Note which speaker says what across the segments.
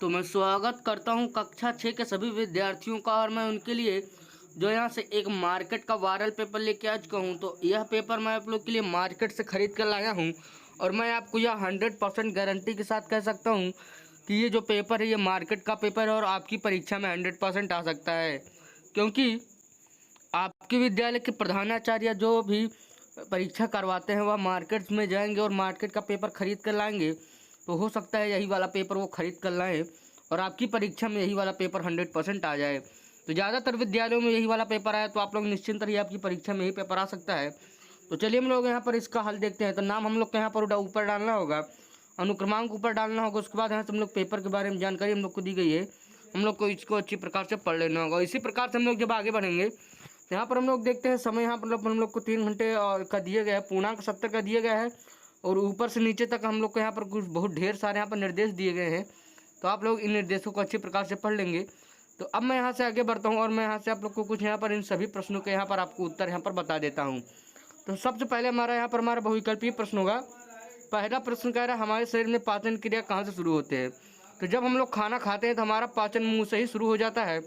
Speaker 1: तो मैं स्वागत करता हूं कक्षा 6 के सभी विद्यार्थियों का। और मैं उनके लिए जो यहाँ से एक मार्केट का वायरल पेपर लेके आ चुका हूँ। तो यह पेपर मैं आप लोग के लिए मार्केट से ख़रीद कर लाया हूँ और मैं आपको यह 100% गारंटी के साथ कह सकता हूँ कि ये जो पेपर है ये मार्केट का पेपर है और आपकी परीक्षा में 100% आ सकता है। क्योंकि आपके विद्यालय के प्रधानाचार्य जो भी परीक्षा करवाते हैं वह मार्केट में जाएंगे और मार्केट का पेपर खरीद कर लाएंगे। तो हो सकता है यही वाला पेपर वो खरीद कर लाएँ और आपकी परीक्षा में यही वाला पेपर 100% आ जाए। तो ज़्यादातर विद्यालयों में यही वाला पेपर आया तो आप लोग निश्चिंत रहिए, आपकी परीक्षा में यही पेपर आ सकता है। तो चलिए हम लोग यहाँ पर इसका हल देखते हैं। तो नाम हम लोग को यहाँ पर ऊपर डालना होगा, अनुक्रमांक ऊपर डालना होगा। उसके बाद यहाँ से हम लोग पेपर के बारे में जानकारी हम लोग को दी गई है, हम लोग को इसको अच्छी प्रकार से पढ़ लेना होगा। इसी प्रकार से हम लोग जब आगे बढ़ेंगे तो यहाँ पर हम लोग देखते हैं समय यहाँ पर हम लोग को 3 घंटे का दिया गया है, पूर्णांक 70 का दिया गया है और ऊपर से नीचे तक हम लोग को यहाँ पर कुछ बहुत ढेर सारे यहाँ पर निर्देश दिए गए हैं। तो आप लोग इन निर्देशों को अच्छी प्रकार से पढ़ लेंगे। तो अब मैं यहाँ से आगे बढ़ता हूँ और मैं यहाँ से आप लोग को कुछ यहाँ पर इन सभी प्रश्नों के यहाँ पर आपको उत्तर यहाँ पर बता देता हूँ। तो सबसे पहले हमारा बहुविकल्पीय प्रश्न होगा। पहला प्रश्न कह रहा है हमारे शरीर में पाचन क्रिया कहाँ से शुरू होते हैं। तो जब हम लोग खाना खाते हैं तो हमारा पाचन मुँह से ही शुरू हो जाता है,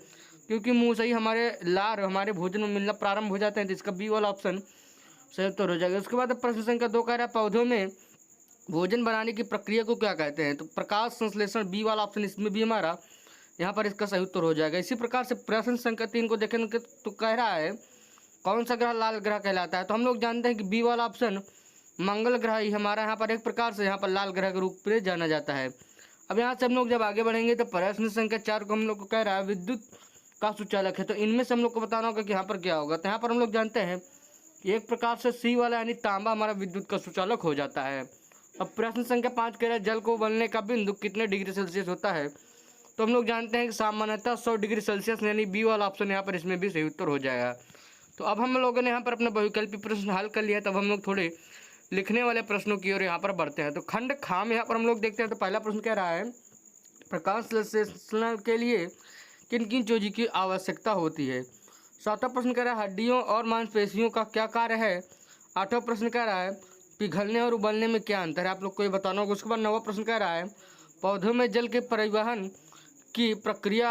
Speaker 1: क्योंकि मुँह से ही हमारे भोजन में मिलना प्रारंभ हो जाते हैं। तो इसका बी वाला ऑप्शन सही उत्तर हो जाएगा। उसके बाद प्रश्न संख्या 2 कह रहा है पौधों में भोजन बनाने की प्रक्रिया को क्या कहते हैं। तो प्रकाश संश्लेषण, बी वाला ऑप्शन इसमें भी हमारा यहाँ पर इसका सही उत्तर हो जाएगा। इसी प्रकार से प्रश्न संख्या 3 को देखेंगे तो कह रहा है कौन सा ग्रह लाल ग्रह कहलाता है। तो हम लोग जानते हैं कि बी वाला ऑप्शन मंगल ग्रह ही हमारा यहाँ पर एक प्रकार से यहाँ पर लाल ग्रह के रूप में जाना जाता है। अब यहाँ से हम लोग जब आगे बढ़ेंगे तो प्रश्न संख्या 4 को हम लोग को कह रहा है विद्युत का सुचालक है। तो इनमें से हम लोग को बताना होगा कि यहाँ पर क्या होगा। तो यहाँ पर हम लोग जानते हैं कि एक प्रकार से सी वाला यानी तांबा हमारा विद्युत का सुचालक हो जाता है। अब प्रश्न संख्या 5 कह रहा है जल को उबलने का बिंदु कितने डिग्री सेल्सियस होता है। तो हम लोग जानते हैं कि सामान्यतः 100 डिग्री सेल्सियस, यानी बी वाला ऑप्शन यहाँ पर इसमें भी सही उत्तर हो जाएगा। तो अब हम लोगों ने यहाँ पर अपना बहुविकल्पी प्रश्न हल कर लिया। तब हम लोग थोड़े लिखने वाले प्रश्नों की ओर यहाँ पर बढ़ते हैं। तो खंड खा में यहाँ पर हम लोग देखते हैं। तो पहला प्रश्न कह रहा है प्रकाश संश्लेषण के लिए किन किन चीज़ों की आवश्यकता होती है। 7वां प्रश्न कह रहा है हड्डियों और मांसपेशियों का क्या कार्य है। 8वां प्रश्न कह रहा है पिघलने और उबलने में क्या अंतर है, आप लोग को ये बताना होगा। उसके बाद 9वां प्रश्न कह रहा है पौधों में जल के परिवहन की प्रक्रिया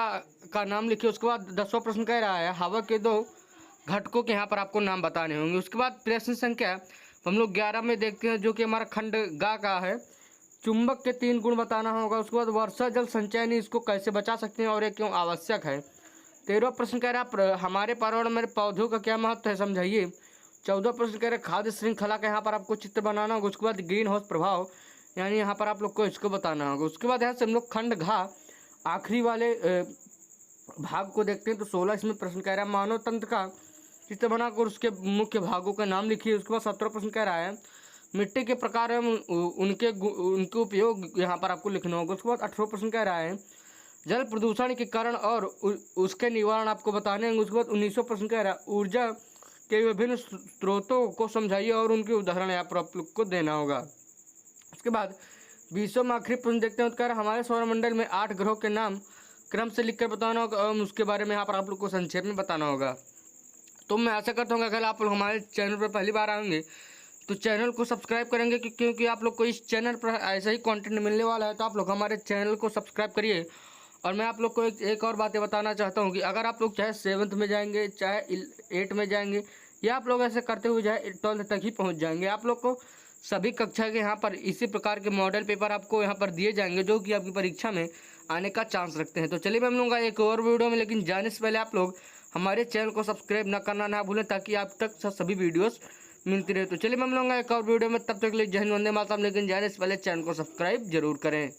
Speaker 1: का नाम लिखिए। उसके बाद 10वां प्रश्न कह रहा है हवा के 2 घटकों के यहाँ पर आपको नाम बताने होंगे। उसके बाद प्रश्न संख्या हम लोग 11 में देखते हैं जो कि हमारा खंड गा का है, चुंबक के 3 गुण बताना होगा। उसके बाद वर्षा जल संचयन, इसको कैसे बचा सकते हैं और ये क्यों आवश्यक है। 13वां प्रश्न कह रहा है हमारे पर्यावरण में पौधों का क्या महत्व है, समझाइए। 14वां प्रश्न कह रहा है खाद्य श्रृंखला का यहाँ पर आपको चित्र बनाना होगा। उसके बाद ग्रीन हाउस प्रभाव, यानी यहाँ पर आप लोग को इसको बताना होगा। उसके बाद यहाँ से हम लोग खंड घा आखिरी वाले भाग को देखते हैं। तो 16 इसमें प्रश्न कह रहा है मानव तंत्र का चित्र बनाकर उसके मुख्य भागों का नाम लिखिए। उसके बाद 17वां प्रश्न कह रहा है मिट्टी के प्रकार एवं उनके उपयोग यहाँ पर आपको लिखना होगा। उसके बाद 18वां प्रश्न कह रहा है जल प्रदूषण के कारण और उसके निवारण आपको बताने होंगे। उसके बाद 19वां प्रश्न कह रहा है ऊर्जा के विभिन्न स्रोतों को समझाइए और उनके उदाहरण यहाँ पर आप लोग को देना होगा। उसके बाद 20वां आखिरी प्रश्न देखते हैं। तो कह रहा है हमारे सौरमंडल में 8 ग्रहों के नाम क्रम से लिखकर बताना होगा और उसके बारे में यहाँ पर आप लोग को संक्षेप में बताना होगा। तो मैं आशा करता हूँ अगर आप लोग हमारे चैनल पर पहली बार आएंगे तो चैनल को सब्सक्राइब करेंगे, क्योंकि आप लोग को इस चैनल पर ऐसा ही कंटेंट मिलने वाला है। तो आप लोग हमारे चैनल को सब्सक्राइब करिए। और मैं आप लोग को एक और बातें बताना चाहता हूँ कि अगर आप लोग चाहे 7th में जाएंगे, चाहे 8 में जाएंगे, या आप लोग ऐसे करते हुए चाहे 12th तक ही पहुँच जाएंगे, आप लोग को सभी कक्षा के यहाँ पर इसी प्रकार के मॉडल पेपर आपको यहाँ पर दिए जाएंगे जो कि आपकी परीक्षा में आने का चांस रखते हैं। तो चलिए मैं मिलूंगा एक और वीडियो में, लेकिन जाने से पहले आप लोग हमारे चैनल को सब्सक्राइब ना करना ना भूलें ताकि आप तक सभी वीडियोस मिलती रहे। तो चलिए मैं मिलूंगा एक और वीडियो में, तब तक के लिए जय हिंद वंदे मातरम, लेकिन जाने से पहले चैनल को सब्सक्राइब जरूर करें।